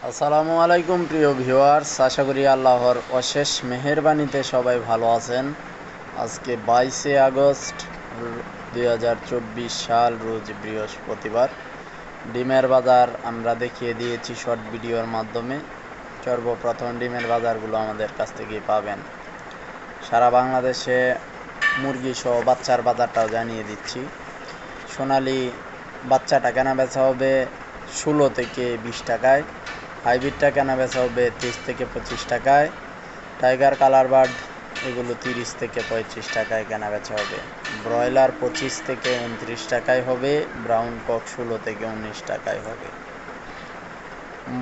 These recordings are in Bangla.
আসসালামু আলাইকুম প্রিয় ভিউয়ার্স, আশা করি আল্লাহর অশেষ মেহেরবানিতে সবাই ভালো আছেন। আজকে 22শে আগস্ট 2024 সাল, রোজ বৃহস্পতিবার। ডিমের বাজার আমরা দেখিয়ে দিয়েছি শর্ট ভিডিওর মাধ্যমে। সর্বপ্রথম ডিমের বাজারগুলো আমাদের কাছ থেকেই পাবেন। সারা বাংলাদেশে মুরগি সহ বাচ্চার বাজারটাও জানিয়ে দিচ্ছি। সোনালি বাচ্চাটা কেনা বেচা হবে 16 থেকে 20 টাকায়। হাইব্রিডটা কেনা বেচা হবে 23 থেকে 25 টাকায়। টাইগার কালার বার্ড এগুলো 30 থেকে 35 টাকায় কেনা বেচা হবে। ব্রয়লার 25 থেকে 29 টাকায় হবে। ব্রাউন কক 16 থেকে 19 টাকায় হবে।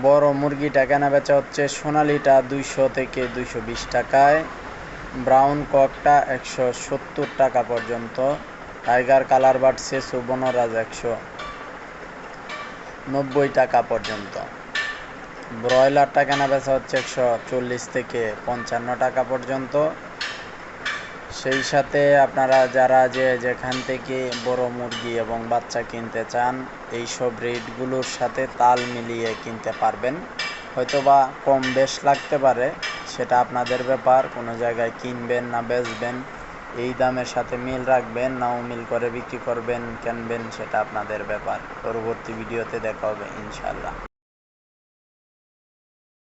বড় মুরগিটা কেনা বেচা হচ্ছে সোনালিটা 200 থেকে 220 টাকায়। ব্রাউন ককটা 170 টাকা পর্যন্ত। টাইগার কালার বার্ড সেসু বনরাজ 190 টাকা পর্যন্ত। ব্রয়লারটা কেনা বেচা হচ্ছে 140 থেকে 55 টাকা পর্যন্ত। সেই সাথে আপনারা যারা যেখান থেকে বড় মুরগি এবং বাচ্চা কিনতে চান, এইসব রেটগুলোর সাথে তাল মিলিয়ে কিনতে পারবেন। হয়তোবা কম বেশ লাগতে পারে, সেটা আপনাদের ব্যাপার। কোনো জায়গায় কিনবেন না বেচবেন, এই দামের সাথে মিল রাখবেন নাও মিল করে বিক্রি করবেন কিনবেন, সেটা আপনাদের ব্যাপার। পরবর্তী ভিডিওতে দেখা হবে ইনশাআল্লাহ।